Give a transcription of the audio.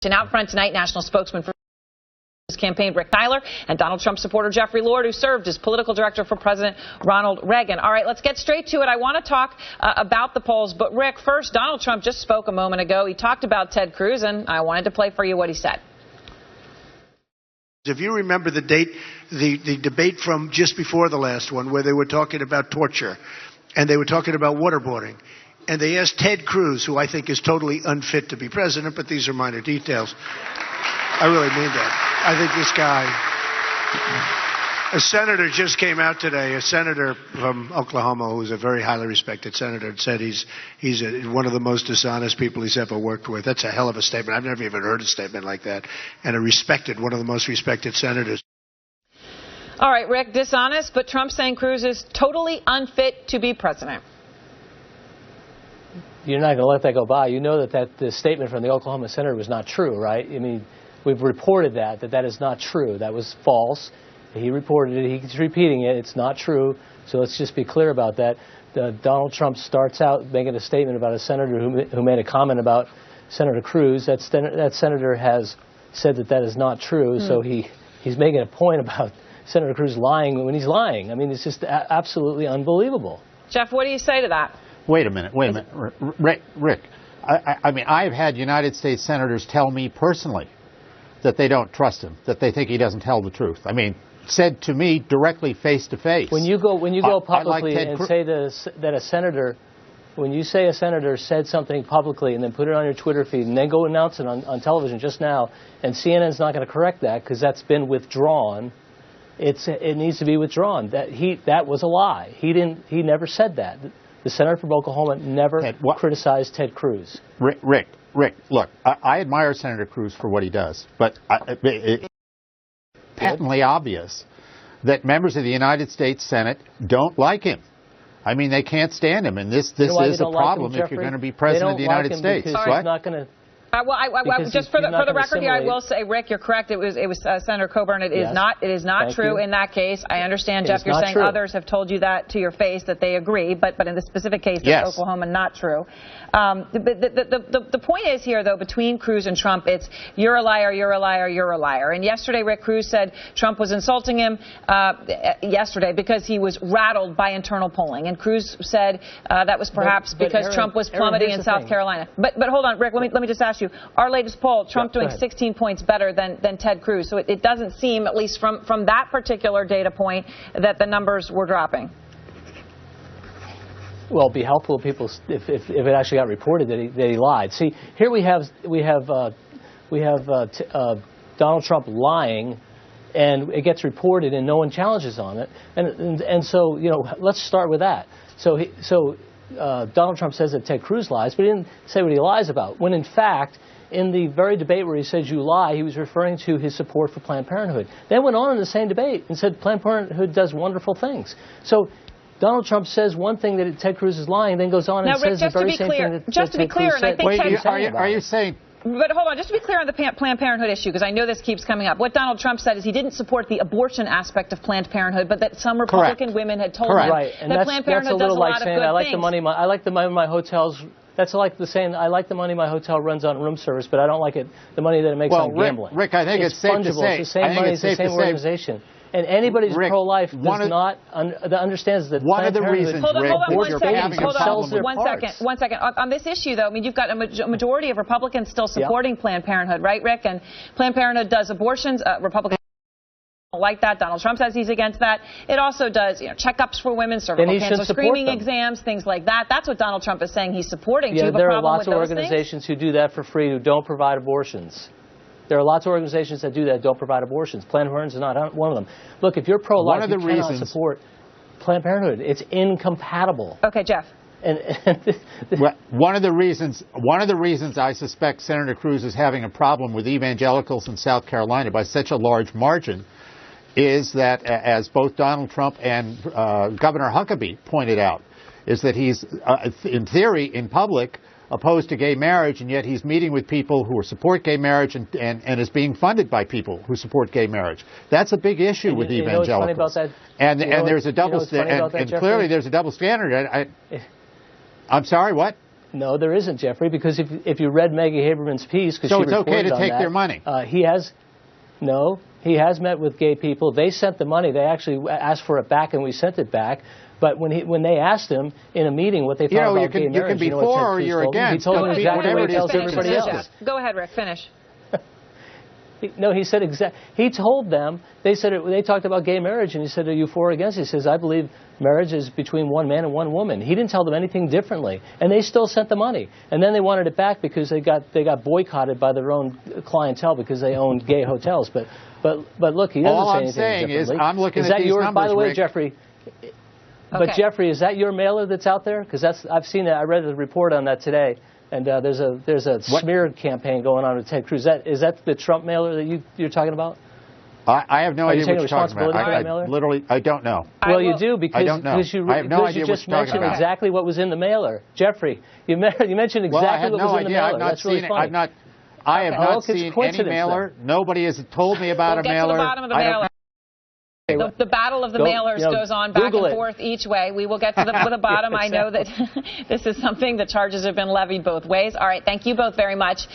And out front tonight, national spokesman for his campaign, Rick Tyler, and Donald Trump supporter Jeffrey Lord, who served as political director for President Ronald Reagan. All right, let's get straight to it. I want to talk about the polls. But, Rick, first, Donald Trump just spoke a moment ago. He talked about Ted Cruz, and I wanted to play for you what he said. If you remember the debate from just before the last one, where they were talking about torture, and they were talking about waterboarding, and they asked Ted Cruz, who I think is totally unfit to be president, but these are minor details. I really mean that. I think this guy, a senator just came out today, a senator from Oklahoma who's a very highly respected senator, and said he's one of the most dishonest people he's ever worked with. That's a hell of a statement. I've never even heard a statement like that. And one of the most respected senators. All right, Rick, dishonest, but Trump saying Cruz is totally unfit to be president. You're not going to let that go by. You know that the statement from the Oklahoma senator was not true, right? I mean, we've reported that is not true. That was false. He reported it. He's repeating it. It's not true. So let's just be clear about that. Donald Trump starts out making a statement about a senator who made a comment about Senator Cruz. That senator has said that is not true. So he's making a point about Senator Cruz lying when he's lying. I mean, it's just absolutely unbelievable. Jeff, what do you say to that? Wait a minute. Rick, I mean, I've had United States senators tell me personally that they don't trust him, that they think he doesn't tell the truth. I mean, said to me directly, face to face. When you go publicly and say that a senator, when you say a senator said something publicly and then put it on your Twitter feed and then go announce it on television just now, and CNN's not going to correct that because that's been withdrawn, it needs to be withdrawn. That was a lie. He never said that. The senator from Oklahoma never criticized Ted Cruz. Rick, look, I admire Senator Cruz for what he does, but it's patently obvious that members of the United States Senate don't like him. I mean, they can't stand him, and this is a problem if you're going to be president of the United States. He's not going to. Just for the record here, I will say, Rick, you're correct. It was Senator Coburn. It is not true in that case. I understand, Jeff, you're saying others have told you that to your face that they agree, but in the specific case of Oklahoma, not true. The point is here, though, between Cruz and Trump, it's you're a liar, you're a liar, you're a liar. And yesterday, Rick, Cruz said Trump was insulting him yesterday because he was rattled by internal polling, and Cruz said that was perhaps because Trump was plummeting in South Carolina. But hold on, Rick, let me just ask you, our latest poll, Trump doing 16 points better than Ted Cruz. So it doesn't seem, at least from that particular data point, that the numbers were dropping. Well, it'd be helpful if people, if it actually got reported that he lied. See, here we have Donald Trump lying, and it gets reported, and no one challenges on it. And so, you know, let's start with that. So Donald Trump says that Ted Cruz lies, but he didn't say what he lies about, when in fact, in the very debate where he says you lie, he was referring to his support for Planned Parenthood. Then went on in the same debate and said Planned Parenthood does wonderful things. So Donald Trump says one thing that Ted Cruz is lying, then goes on and says the very same thing that Ted Cruz said. Wait, are you saying... But hold on, just to be clear on the Planned Parenthood issue, because I know this keeps coming up. What Donald Trump said is he didn't support the abortion aspect of Planned Parenthood, but that some Republican women had told him that Planned Parenthood does a lot of good things. I like the money my hotels. That's like the saying, I like the money my hotel runs on room service, but I don't like the money that it makes on gambling. Rick, I think it's safe to say. It's the same money, it's the same organization. And anybody who's pro-life understands that one of the reasons, Hold on, one second. On this issue, though, I mean, you've got a majority of Republicans still supporting Planned Parenthood, right, Rick? And Planned Parenthood does abortions. Republicans don't like that. Donald Trump says he's against that. It also does, checkups for women, cervical cancer screening exams, things like that. That's what Donald Trump is saying he's supporting. Do you have a problem with those things? There are lots of organizations who do that for free, who don't provide abortions. There are lots of organizations that do that, don't provide abortions. Planned Parenthood is not one of them. Look, if you're pro-life, you cannot support Planned Parenthood. It's incompatible. Okay, Jeff. One of the reasons I suspect Senator Cruz is having a problem with evangelicals in South Carolina by such a large margin is that, as both Donald Trump and Governor Huckabee pointed out, is that he's, in theory, in public, opposed to gay marriage, and yet he's meeting with people who support gay marriage and is being funded by people who support gay marriage. That's a big issue with evangelicals. And there's a double standard. And clearly there's a double standard. I'm sorry, what? No, there isn't, Jeffrey, because if you read Maggie Haberman's piece, because so she it's okay to take that, their money. He has met with gay people. They sent the money. They actually asked for it back, and we sent it back. But when they asked him in a meeting what they thought about gay marriage, you can be for or you're against. He told them exactly what he tells everybody else. Go ahead, Rick. Finish. No, he said he told them. They talked about gay marriage, and he said, "Are you for or against?" He says, "I believe marriage is between one man and one woman." He didn't tell them anything differently, and they still sent the money. And then they wanted it back because they got boycotted by their own clientele because they owned gay hotels. But look, he doesn't say anything differently. All I'm saying is, I'm looking at these numbers, by the way, Rick. Jeffrey. Okay. But Jeffrey, is that your mailer that's out there? Because I've seen that. I read the report on that today. And there's a smear campaign going on with Ted Cruz. Is that the Trump mailer that you're talking about? I have no idea what you're talking about. I don't know. Well, you do because I have no idea you just mentioned exactly what was in the mailer. Jeffrey, you mentioned exactly what was in the mailer. That's really funny. I have not seen any mailer. Nobody has told me about a mailer. Get to the bottom of the mailer. The battle of the mailers goes on back and forth each way. We will get to the bottom. I know that this is something, the charges have been levied both ways. All right, thank you both very much.